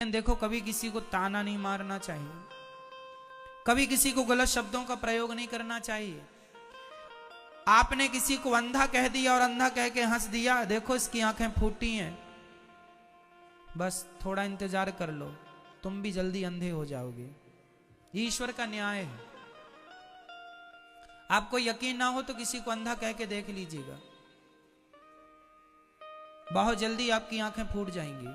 देखो, कभी किसी को ताना नहीं मारना चाहिए, कभी किसी को गलत शब्दों का प्रयोग नहीं करना चाहिए। आपने किसी को अंधा कह दिया और अंधा कह के हंस दिया, देखो इसकी आंखें फूटी हैं, बस थोड़ा इंतजार कर लो, तुम भी जल्दी अंधे हो जाओगे। ईश्वर का न्याय है। आपको यकीन ना हो तो किसी को अंधा कह के देख लीजिएगा, बहुत जल्दी आपकी आंखें फूट जाएंगी।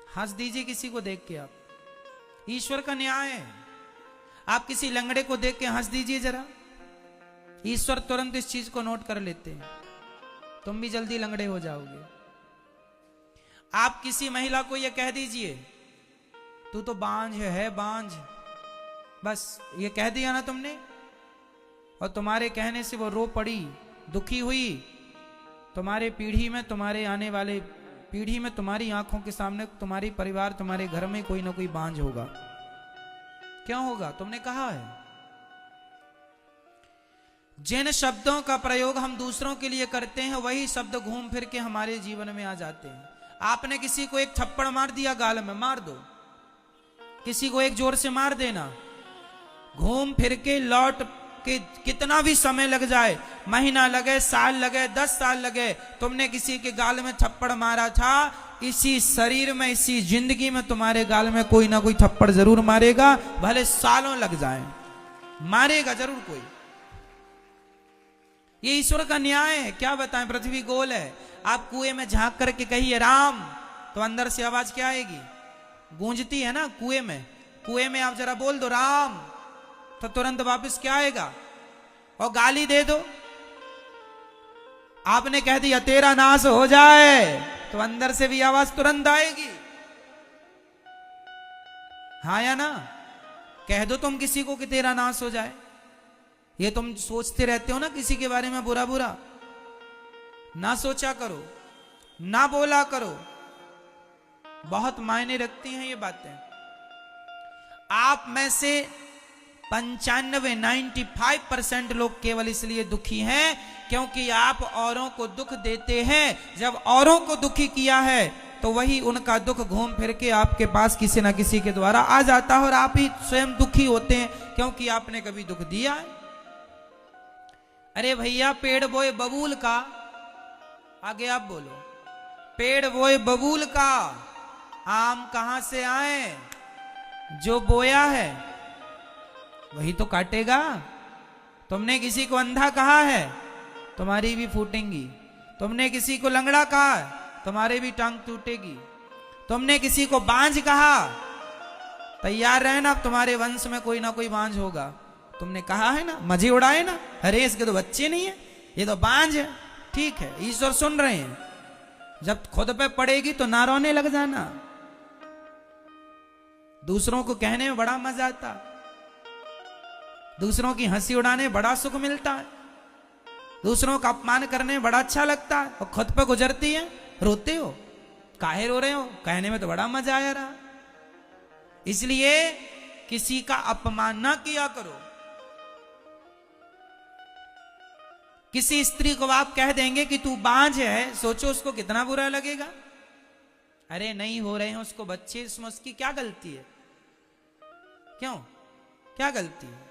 हंस दीजिए किसी को देख के, आप, ईश्वर का न्याय है। आप किसी लंगड़े को देख के हंस दीजिए जरा, ईश्वर तुरंत इस चीज को नोट कर लेते हैं, तुम भी जल्दी लंगड़े हो जाओगे। आप किसी महिला को यह कह दीजिए, तू तो बांझ है बांझ, बस ये कह दिया ना तुमने, और तुम्हारे कहने से वो रो पड़ी, दुखी हुई, तुम्हारे पीढ़ी में, तुम्हारे आने वाले पीढ़ी में, तुम्हारी आंखों के सामने, तुम्हारी परिवार, तुम्हारे घर में कोई ना कोई बांझ होगा। क्यों होगा? तुमने कहा है। जिन शब्दों का प्रयोग हम दूसरों के लिए करते हैं, वही शब्द घूम फिर के हमारे जीवन में आ जाते हैं। आपने किसी को एक थप्पड़ मार दिया, गाल में मार दो, किसी को एक जोर से मार देना, घूम फिर के लौट के कितना भी समय लग जाए, महीना लगे, साल लगे, 10 साल लगे, तुमने किसी के गाल में थप्पड़ मारा था, इसी शरीर में, इसी जिंदगी में तुम्हारे गाल में कोई ना कोई थप्पड़ जरूर मारेगा, भले सालों लग जाएं, मारेगा जरूर कोई। ये ईश्वर का न्याय है। क्या बताएं, पृथ्वी गोल है। आप कुएं में झांक करके कहिए राम, तो अंदर से आवाज क्या आएगी? गूंजती है ना कुएं में। कुएं में आप जरा बोल दो राम, तो तुरंत वापस क्या आएगा? और गाली दे दो, आपने कह दिया तेरा नाश हो जाए, तो अंदर से भी आवाज तुरंत आएगी। हाँ या ना? कह दो तुम किसी को कि तेरा नाश हो जाए, ये तुम सोचते रहते हो ना किसी के बारे में बुरा बुरा, ना सोचा करो, ना बोला करो, बहुत मायने रखती हैं ये बातें। आप में से 95% लोग केवल इसलिए दुखी हैं क्योंकि आप औरों को दुख देते हैं। जब औरों को दुखी किया है तो वही उनका दुख घूम फिर के आपके पास किसी ना किसी के द्वारा आ जाता है, और आप ही स्वयं दुखी होते हैं क्योंकि आपने कभी दुख दिया है। अरे भैया, पेड़ बोए बबूल का, आगे आप बोलो, पेड़ बोए बबूल का, आम कहां से आए? जो बोया है वही तो काटेगा। तुमने किसी को अंधा कहा है, तुम्हारी भी फूटेंगी। तुमने किसी को लंगड़ा कहा, तुम्हारे भी टांग टूटेगी। तुमने किसी को बांझ कहा, तैयार रहना, तुम्हारे वंश में कोई ना कोई बांझ होगा। तुमने कहा है ना, मजे उड़ाए ना, अरे इसके तो बच्चे नहीं है, ये तो बांझ है। ठीक है, ईश्वर सुन रहे हैं। जब खुद पे पड़ेगी तो ना रोने लग जाना। दूसरों को कहने में बड़ा मजा आता, दूसरों की हंसी उड़ाने बड़ा सुख मिलता है, दूसरों का अपमान करने में बड़ा अच्छा लगता है, और खुद पे गुजरती है, रोते हो, काहे रो रहे हो? कहने में तो बड़ा मजा आया रहा। इसलिए किसी का अपमान ना किया करो। किसी स्त्री को आप कह देंगे कि तू बांझ है, सोचो उसको कितना बुरा लगेगा। अरे नहीं हो रहे हैं उसको बच्चे, इसमें उसकी क्या गलती है? क्यों, क्या गलती है?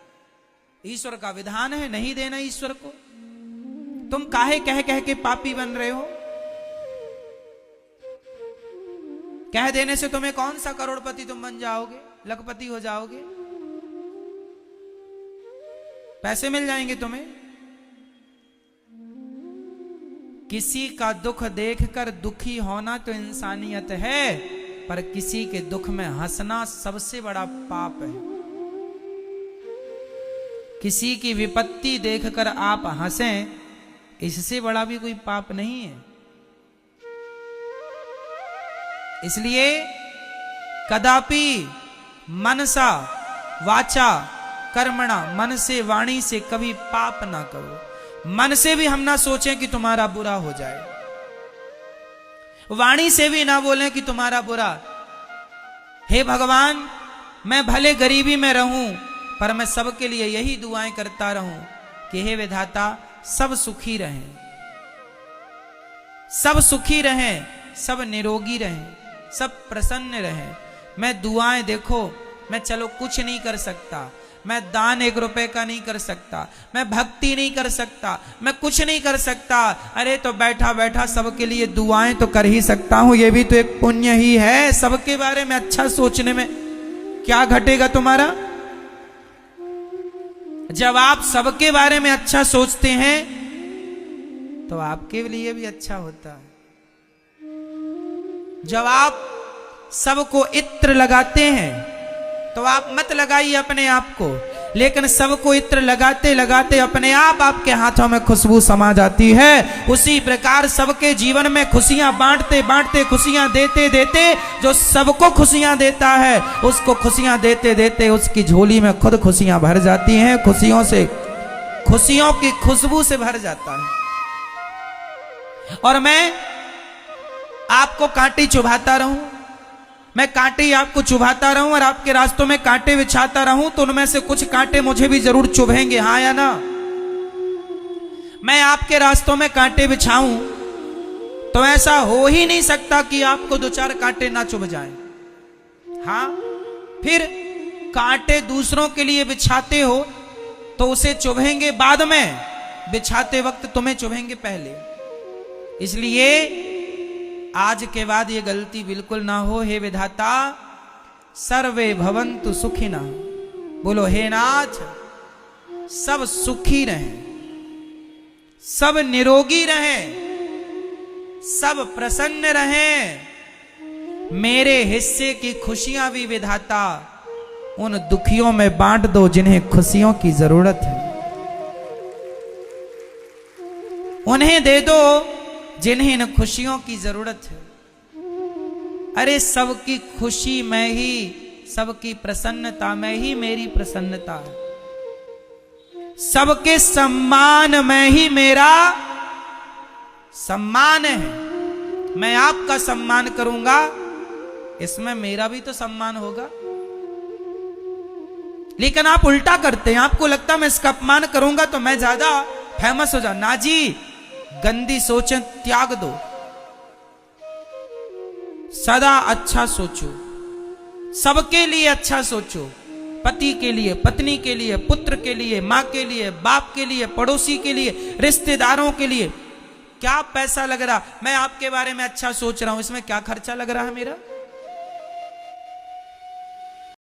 ईश्वर का विधान है नहीं देना ईश्वर को। तुम काहे कह कह के पापी बन रहे हो? कह देने से तुम्हें कौन सा करोड़पति तुम बन जाओगे, लखपति हो जाओगे, पैसे मिल जाएंगे तुम्हें। किसी का दुख देखकर दुखी होना तो इंसानियत है, पर किसी के दुख में हंसना सबसे बड़ा पाप है। किसी की विपत्ति देखकर आप हंसें, इससे बड़ा भी कोई पाप नहीं है। इसलिए कदापि मनसा वाचा कर्मणा, मन से वाणी से कभी पाप ना करो। मन से भी हम ना सोचें कि तुम्हारा बुरा हो जाए, वाणी से भी ना बोलें कि तुम्हारा बुरा। हे भगवान, मैं भले गरीबी में रहूं, पर मैं सबके लिए यही दुआएं करता रहूं कि हे विधाता, सब सुखी रहें, सब सुखी रहें, सब निरोगी रहें, सब प्रसन्न रहें। मैं दुआएं देखो, मैं चलो कुछ नहीं कर सकता, मैं दान 1 रुपए का नहीं कर सकता, मैं भक्ति नहीं कर सकता, मैं कुछ नहीं कर सकता। अरे तो बैठा बैठा सबके लिए दुआएं तो कर ही सकता हूं, ये भी तो एक पुण्य ही है। सबके बारे में अच्छा सोचने में क्या घटेगा तुम्हारा? जब आप सबके बारे में अच्छा सोचते हैं तो आपके लिए भी अच्छा होता है। जब आप सबको इत्र लगाते हैं तो आप मत लगाइए अपने आप को, लेकिन सबको इत्र लगाते लगाते अपने आप आपके हाथों में खुशबू समा जाती है। उसी प्रकार सबके जीवन में खुशियां बांटते बांटते, खुशियां देते देते, जो सबको खुशियां देता है उसको खुशियां देते देते उसकी झोली में खुद खुशियां भर जाती हैं। खुशियों से, खुशियों की खुशबू से भर जाता है। और मैं आपको कांटे चुभाता रहूं, मैं कांटे आपको चुभाता रहूं और आपके रास्तों में कांटे बिछाता रहूं, तो उनमें से कुछ कांटे मुझे भी जरूर चुभेंगे, हाँ या ना? मैं आपके रास्तों में कांटे बिछाऊं तो ऐसा हो ही नहीं सकता कि आपको 2-4 कांटे ना चुभ जाएं। हाँ, फिर कांटे दूसरों के लिए बिछाते हो तो उसे चुभेंगे बाद में, बिछाते वक्त तुम्हें चुभेंगे पहले। इसलिए आज के बाद ये गलती बिल्कुल ना हो। हे विधाता, सर्वे भवन्तु सुखिनः, बोलो हे नाथ, सब सुखी रहें, सब निरोगी रहें, सब प्रसन्न रहें। मेरे हिस्से की खुशियां भी विधाता उन दुखियों में बांट दो जिन्हें खुशियों की जरूरत है, उन्हें दे दो जिन्हें न खुशियों की जरूरत है। अरे सबकी खुशी में ही, सबकी प्रसन्नता में ही मेरी प्रसन्नता है, सबके सम्मान में ही मेरा सम्मान है। मैं आपका सम्मान करूंगा, इसमें मेरा भी तो सम्मान होगा। लेकिन आप उल्टा करते हैं, आपको लगता है मैं इसका अपमान करूंगा तो मैं ज्यादा फेमस हो जाऊं। ना जी, गंदी सोचें त्याग दो, सदा अच्छा सोचो, सबके लिए अच्छा सोचो, पति के लिए, पत्नी के लिए, पुत्र के लिए, मां के लिए, बाप के लिए, पड़ोसी के लिए, रिश्तेदारों के लिए। क्या पैसा लग रहा? मैं आपके बारे में अच्छा सोच रहा हूं, इसमें क्या खर्चा लग रहा है मेरा?